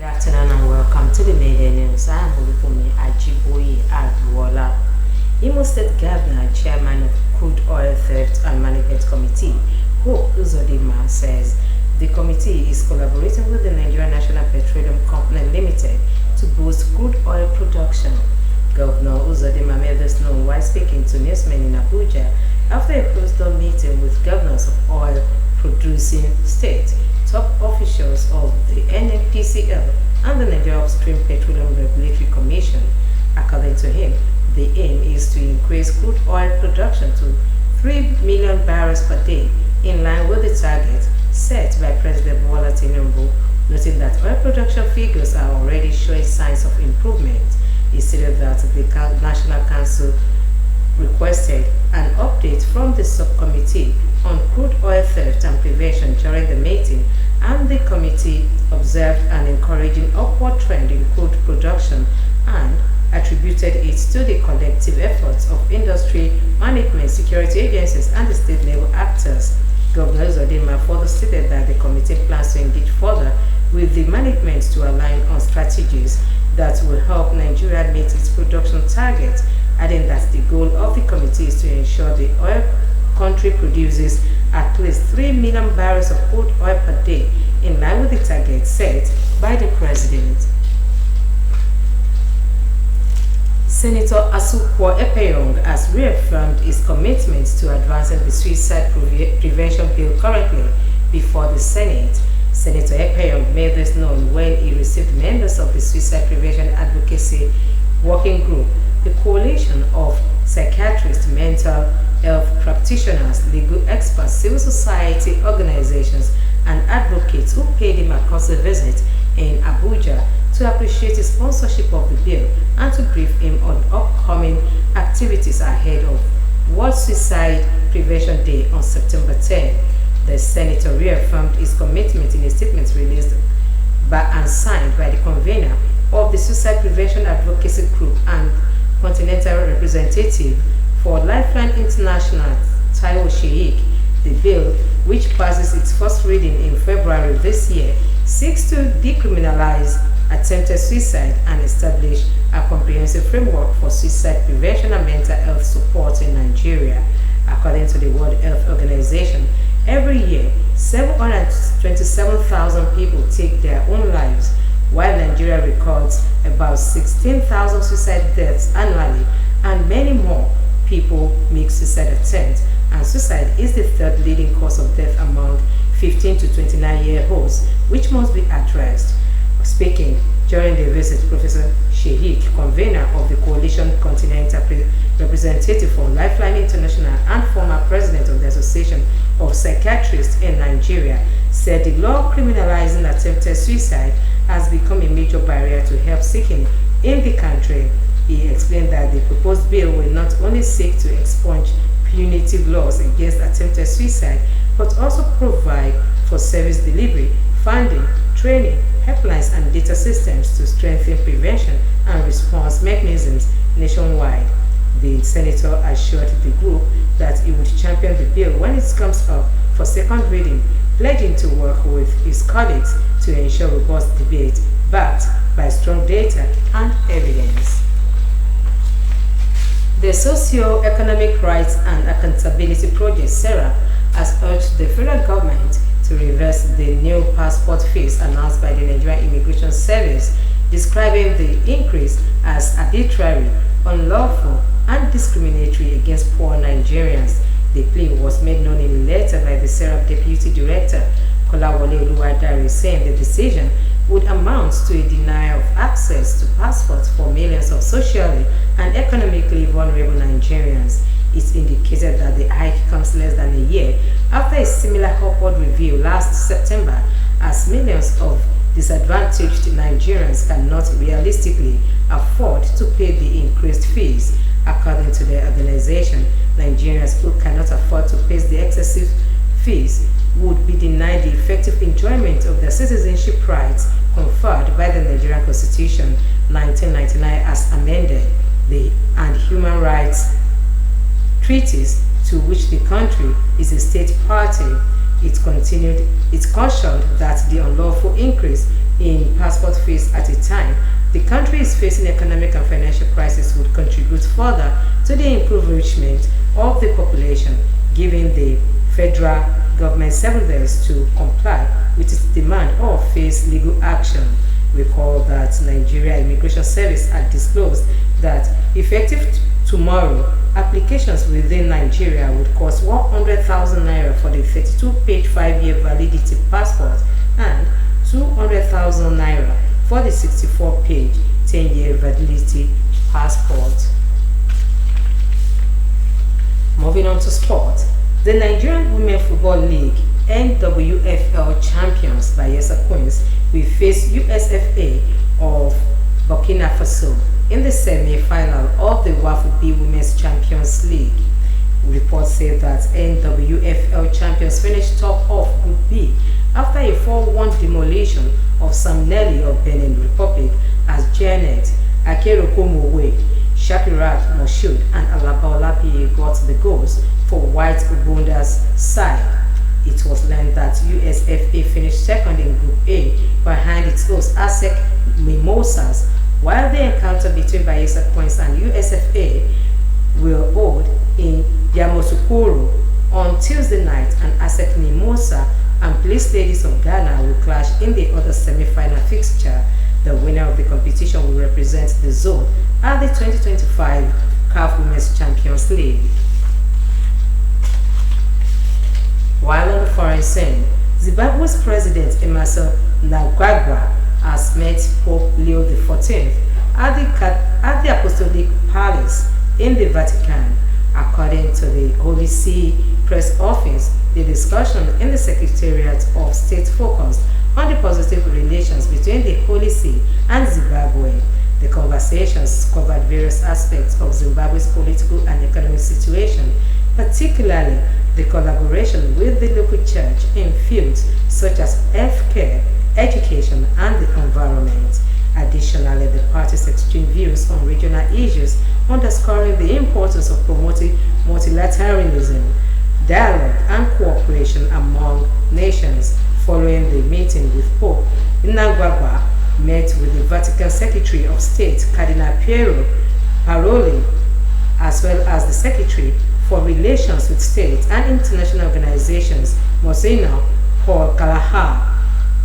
Afternoon and welcome to the media news. I am Olufumi Ajiboye Agwola. Imo State Governor, Chairman of Crude Oil Theft and Management Committee, Hope Uzodinma, says the committee is collaborating with the Nigerian National Petroleum Company Limited to boost crude oil production. Governor Uzodinma made this known while speaking to newsmen in Abuja after a closed-door meeting with governors of oil-producing states, top officials of the NNPCL and the Nigeria Upstream Petroleum Regulatory Commission. According to him, the aim is to increase crude oil production to 3 million barrels per day, in line with the target set by President Bola Tinubu, noting that oil production figures are already showing signs of improvement. He stated that the National Council requested an update from the subcommittee on crude oil theft and prevention during the meeting, and the committee observed an encouraging upward trend in crude production and attributed it to the collective efforts of industry, management, security agencies, and the state-level actors. Governor Uzodinma further stated that the committee plans to engage further with the management to align on strategies that will help Nigeria meet its production targets, adding that the goal of the committee is to ensure the oil country produces at least 3 million barrels of crude oil per day, in line with the target set by the president. Senator Asukwo Epeyong has reaffirmed his commitment to advancing the suicide prevention bill currently before the Senate. Senator Epeyong made this known when he received members of the Suicide Prevention Advocacy Working Group, the coalition of psychiatrists, mental health practitioners, legal experts, civil society organizations, and advocates who paid him a courtesy visit in Abuja to appreciate his sponsorship of the bill and to brief him on upcoming activities ahead of World Suicide Prevention Day on September 10. The senator reaffirmed his commitment in a statement released by and signed by the convener of the Suicide Prevention Advocacy Group and Continental Representative for Lifeline International, Taiwo Sheikh. The bill, which passes its first reading in February this year, seeks to decriminalize attempted suicide and establish a comprehensive framework for suicide prevention and mental health support in Nigeria. According to the World Health Organization, every year, 727,000 people take their own lives, while Nigeria records about 16,000 suicide deaths annually, and many more people make suicide attempts, and suicide is the third leading cause of death among 15 to 29-year-olds, which must be addressed. Speaking during the visit, Professor Sheikh, convener of the Coalition Continental Representative for Lifeline International and former president of the Association of Psychiatrists in Nigeria, said the law criminalizing attempted suicide has become a major barrier to help seeking in the country. He explained that the proposed bill will not only seek to expunge punitive laws against attempted suicide, but also provide for service delivery, funding, training, helplines, and data systems to strengthen prevention and response mechanisms nationwide. The senator assured the group that he would champion the bill when it comes up for second reading, pledging to work with his colleagues to ensure robust debate backed by strong data and evidence. The Socio-Economic Rights and Accountability Project, SERA, has urged the federal government to reverse the new passport fees announced by the Nigerian Immigration Service, describing the increase as arbitrary, unlawful, and discriminatory against poor Nigerians. The plea was made known in a letter by the SERA Deputy Director, Kolawole Oluwadare, saying the decision would amount to a denial of access to passports for millions of socially and economically vulnerable Nigerians. It indicated that the hike comes less than a year after a similar upward review last September, as millions of disadvantaged Nigerians cannot realistically afford to pay the increased fees. According to the organization, Nigerians who cannot afford to pay the excessive fees would be denied the effective enjoyment of their citizenship rights conferred by the Nigerian Constitution 1999 as amended, and human rights treaties to which the country is a state party. It cautioned that the unlawful increase in passport fees at a time the country is facing economic and financial crisis would contribute further to the impoverishment of the population, giving the federal government 7 days to comply with its demand or face legal action. Recall that Nigeria Immigration Service had disclosed that effective tomorrow, applications within Nigeria would cost 100,000 naira for the 32-page 5-year validity passport and 200,000 naira for the 64-page 10-year validity passport. Moving on to sport, the Nigerian Women Football League NWFL champions Bayelsa Queens will face USFA of Burkina Faso in the semi-final of the WAFB Women's Champions League. Reports say that NWFL champions finished top of Group B after a 4-1 demolition of Samnelli of Benin Republic as Janet Akerokomowe, Shakirat Moshood and Alaba Olapiye got the goals for White Ubunda's side. It was learned that USFA finished second in Group A behind its host ASEC Mimosas, while the encounter between Bayelsa Queens and USFA will hold in Yamoussoukro on Tuesday night, and ASEC Mimosa and Police Ladies of Ghana will clash in the other semi-final fixture. The winner of the competition will represent the zone at the 2025 CAF Women's Champions League. While on the foreign scene, Zimbabwe's President Emerson Mnangagwa has met Pope Leo XIV at the Apostolic Palace in the Vatican. According to the Holy See Press Office, the discussion in the Secretariat of State focused on the positive relations between the Holy See and Zimbabwe. The conversations covered various aspects of Zimbabwe's political and economic situation, particularly the collaboration with the local church in fields such as healthcare, education, and the environment. Additionally, the parties exchanged views on regional issues, underscoring the importance of promoting multilateralism, dialogue, and cooperation among nations. Following the meeting with Pope, Mnangagwa met with the Vatican Secretary of State, Cardinal Piero Parolin, as well as the Secretary for Relations with State and International Organizations, Monsignor Paul Kalahar.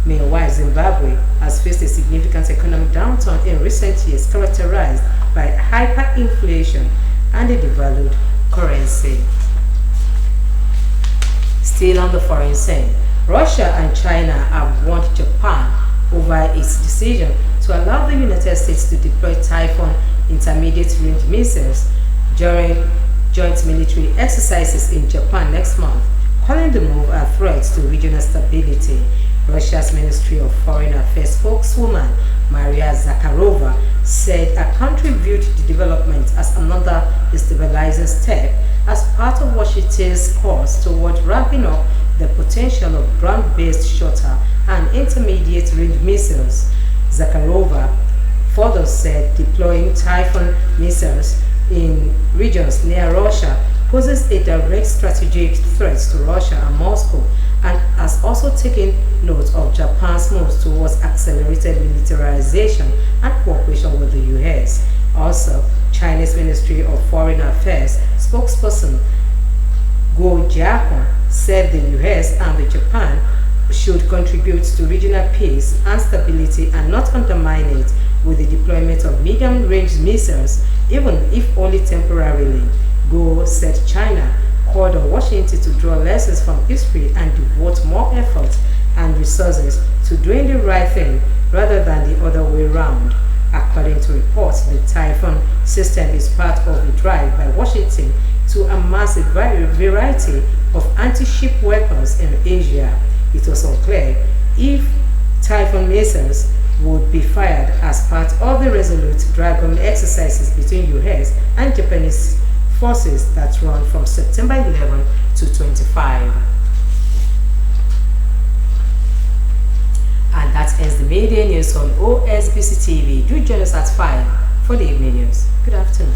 Meanwhile, Zimbabwe has faced a significant economic downturn in recent years, characterized by hyperinflation and a devalued currency. Still on the foreign scene, Russia and China have warned Japan over its decision to allow the United States to deploy Typhoon intermediate-range missiles during joint military exercises in Japan next month, calling the move a threat to regional stability. Russia's Ministry of Foreign Affairs spokeswoman Maria Zakharova said her country viewed the development as another destabilizing step as part of Washington's course toward ramping up the potential of ground-based shorter and intermediate-range missiles. Zakharova further said deploying Typhoon missiles in regions near Russia poses a direct strategic threat to Russia and Moscow, and has also taken note of Japan's moves towards accelerated militarization and cooperation with the U.S. Also, Chinese Ministry of Foreign Affairs spokesperson Guo Jiakun said the U.S. and the Japan should contribute to regional peace and stability and not undermine it with the deployment of medium-range missiles, even if only temporarily. Guo said China called on Washington to draw lessons from history and devote more effort and resources to doing the right thing rather than the other way around. According to reports, the Typhoon system is part of the drive by Washington to amass a variety of anti-ship weapons in Asia. It was unclear if Typhoon missiles would be fired as part of the Resolute Dragon exercises between US and Japanese forces that run from September 11 to 25. And that ends the media news on OSBC TV. Do join us at 5 for the evening news. Good afternoon.